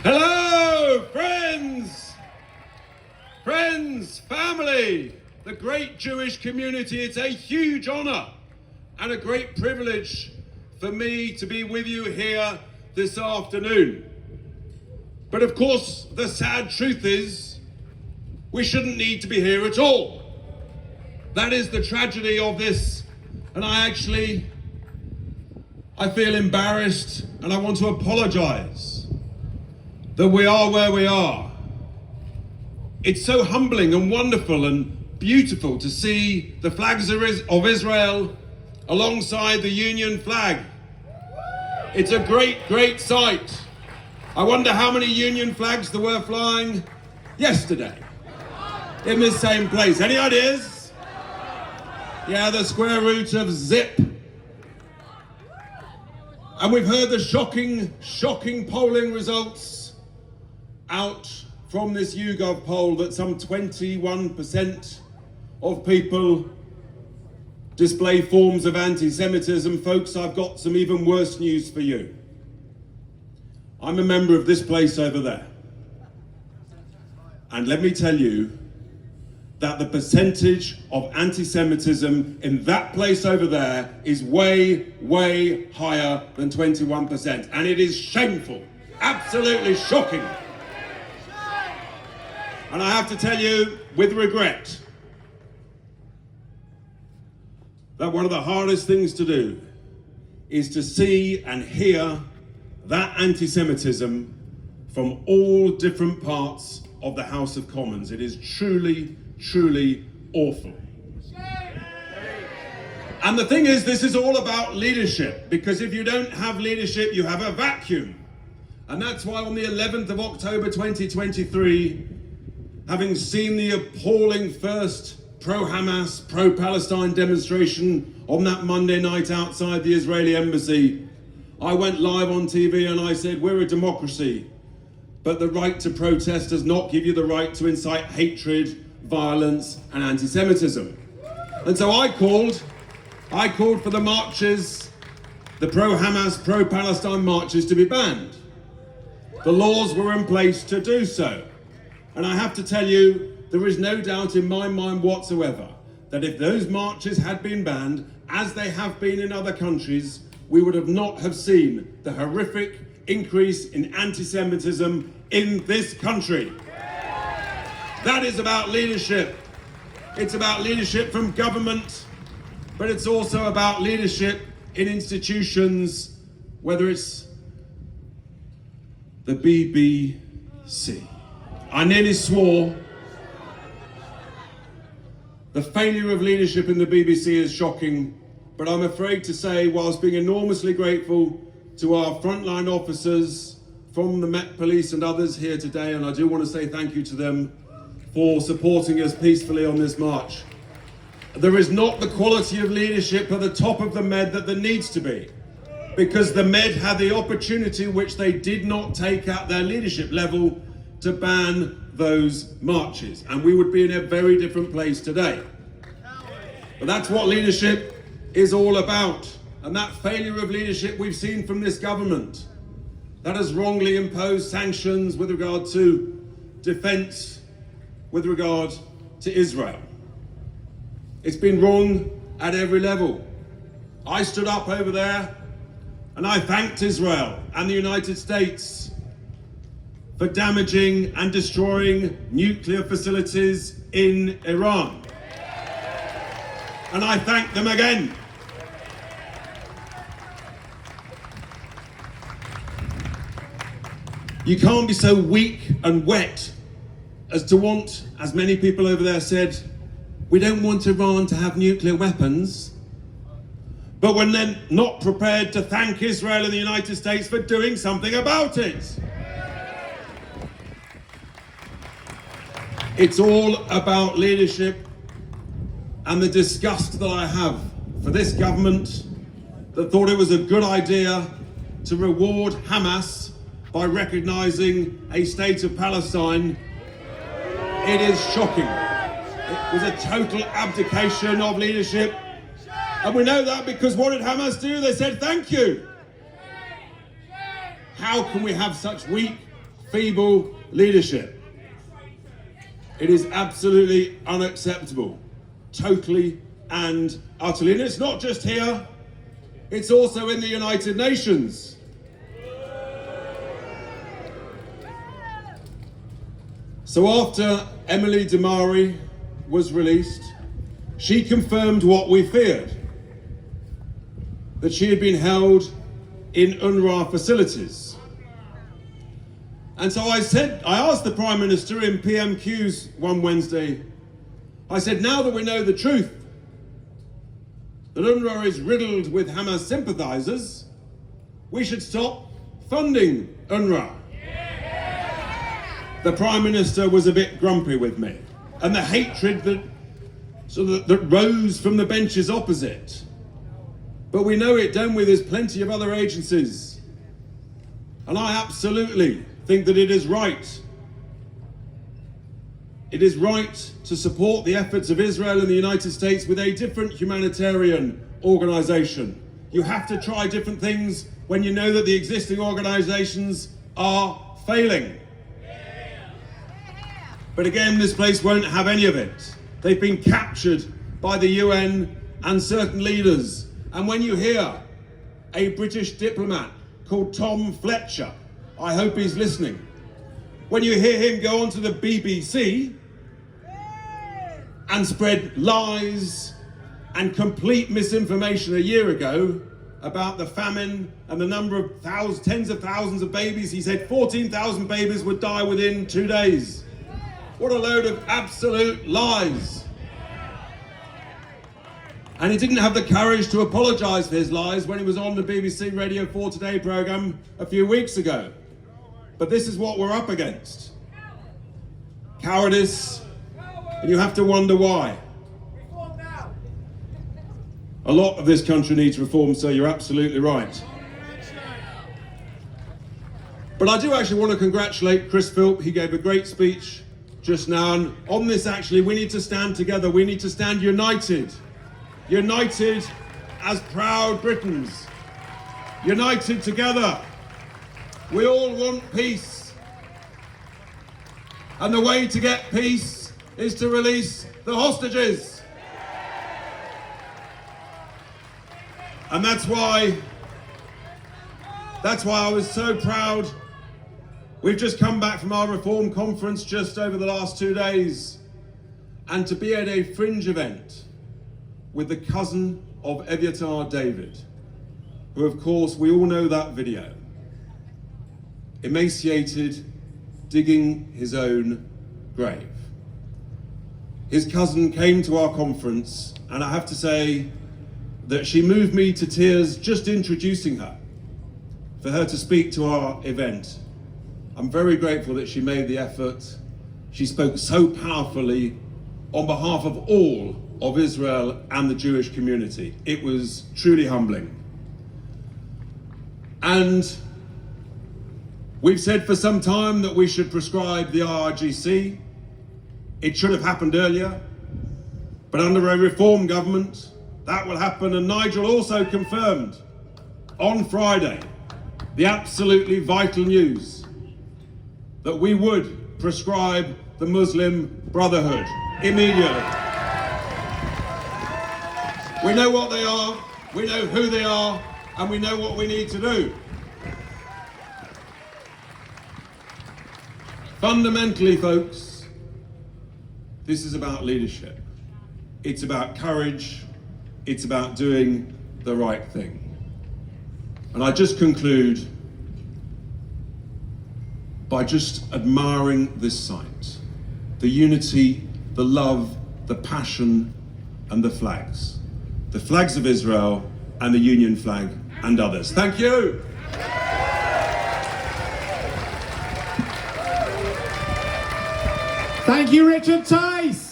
Hello, friends, family, the great Jewish community. It's a huge honor and a great privilege for me to be with you here this afternoon. But of course, the sad truth is, we shouldn't need to be here at all. That is the tragedy of this, and I feel embarrassed, and I want to apologize that we are where we are. It's so humbling and wonderful and beautiful to see the flags of Israel alongside the Union flag. It's a great sight. I wonder how many Union flags there were flying yesterday in this same place. Any ideas? Yeah, the square root of zip. And we've heard the shocking polling results out from this YouGov poll that some 21% of people display forms of anti-Semitism. Folks, I've got some even worse news for you. I'm a member of this place over there. And let me tell you that the percentage of anti-Semitism in that place over there is way higher than 21%. And it is shameful, absolutely shocking. And I have to tell you, with regret, that one of the hardest things to do is to see and hear that anti-Semitism from all different parts of the House of Commons. It is truly awful. And the thing is, this is all about leadership, because if you don't have leadership, you have a vacuum. And that's why on the 11th of October 2023, having seen the appalling first pro-Hamas, pro-Palestine demonstration on that Monday night outside the Israeli embassy, I went live on TV and I said, we're a democracy, but the right to protest does not give you the right to incite hatred, violence, and anti-Semitism. And so I called for the marches, the pro-Hamas, pro-Palestine marches, to be banned. The laws were in place to do so. And I have to tell you, there is no doubt in my mind whatsoever that if those marches had been banned, as they have been in other countries, we would not have seen the horrific increase in anti-Semitism in this country. That is about leadership. It's about leadership from government, but it's also about leadership in institutions, whether it's the BBC. I nearly swore. The failure of leadership in the BBC is shocking, but I'm afraid to say, whilst being enormously grateful to our frontline officers from the Met Police and others here today, and I do want to say thank you to them for supporting us peacefully on this march, there is not the quality of leadership at the top of the Med that there needs to be, because the Med had the opportunity, which they did not take at their leadership level, to ban those marches, and we would be in a very different place today. But that's what leadership is all about, and that failure of leadership we've seen from this government that has wrongly imposed sanctions with regard to defense, with regard to Israel. It's been wrong at every level. I stood up over there and I thanked Israel and the United States for damaging and destroying nuclear facilities in Iran. And I thank them again. You can't be so weak and wet as to want, as many people over there said, we don't want Iran to have nuclear weapons, but when they're not prepared to thank Israel and the United States for doing something about it. It's all about leadership, and the disgust that I have for this government that thought it was a good idea to reward Hamas by recognizing a state of Palestine. It is shocking. It was a total abdication of leadership. And we know that because what did Hamas do? They said, thank you. How can we have such weak, feeble leadership. It is absolutely unacceptable, totally and utterly. And it's not just here, it's also in the United Nations. So after Emily Damari was released, she confirmed what we feared, that she had been held in UNRWA facilities. And so I asked the Prime Minister in PMQs one Wednesday, I said, now that we know the truth, that UNRWA is riddled with Hamas sympathizers, we should stop funding UNRWA. The Prime Minister was a bit grumpy with me, and the hatred that rose from the benches opposite. But we know it, don't we? There's plenty of other agencies. And I absolutely think that it is right. It is right to support the efforts of Israel and the United States with a different humanitarian organization. You have to try different things when you know that the existing organizations are failing. But again, this place won't have any of it. They've been captured by the UN and certain leaders. And when you hear a British diplomat called Tom Fletcher, I hope he's listening, when you hear him go onto the BBC and spread lies and complete misinformation a year ago about the famine and the number of tens of thousands of babies, he said 14,000 babies would die within 2 days. What a load of absolute lies. And he didn't have the courage to apologise for his lies when he was on the BBC Radio 4 Today programme a few weeks ago. But this is what we're up against. Cowardice, and you have to wonder why. A lot of this country needs reform, so you're absolutely right. But I do actually want to congratulate Chris Philp. He gave a great speech just now, and on this actually we need to stand together. We need to stand united. United as proud Britons. United together. We all want peace. And the way to get peace is to release the hostages. And that's why I was so proud. We've just come back from our reform conference just over the last 2 days, and to be at a fringe event with the cousin of Eviatar David, who of course we all know that video, emaciated, digging his own grave. His cousin came to our conference, and I have to say that she moved me to tears just introducing her, for her to speak to our event. I'm very grateful that she made the effort. She spoke so powerfully on behalf of all of Israel and the Jewish community. It was truly humbling. And we've said for some time that we should prescribe the IRGC. It should have happened earlier, but under a reform government, that will happen. And Nigel also confirmed on Friday the absolutely vital news that we would prescribe the Muslim Brotherhood immediately. We know what they are, we know who they are, and we know what we need to do. Fundamentally, folks, this is about leadership. It's about courage. It's about doing the right thing. And I just conclude by just admiring this site, the unity, the love, the passion, and the flags of Israel and the Union flag and others. Thank you. Thank you, Richard Tice.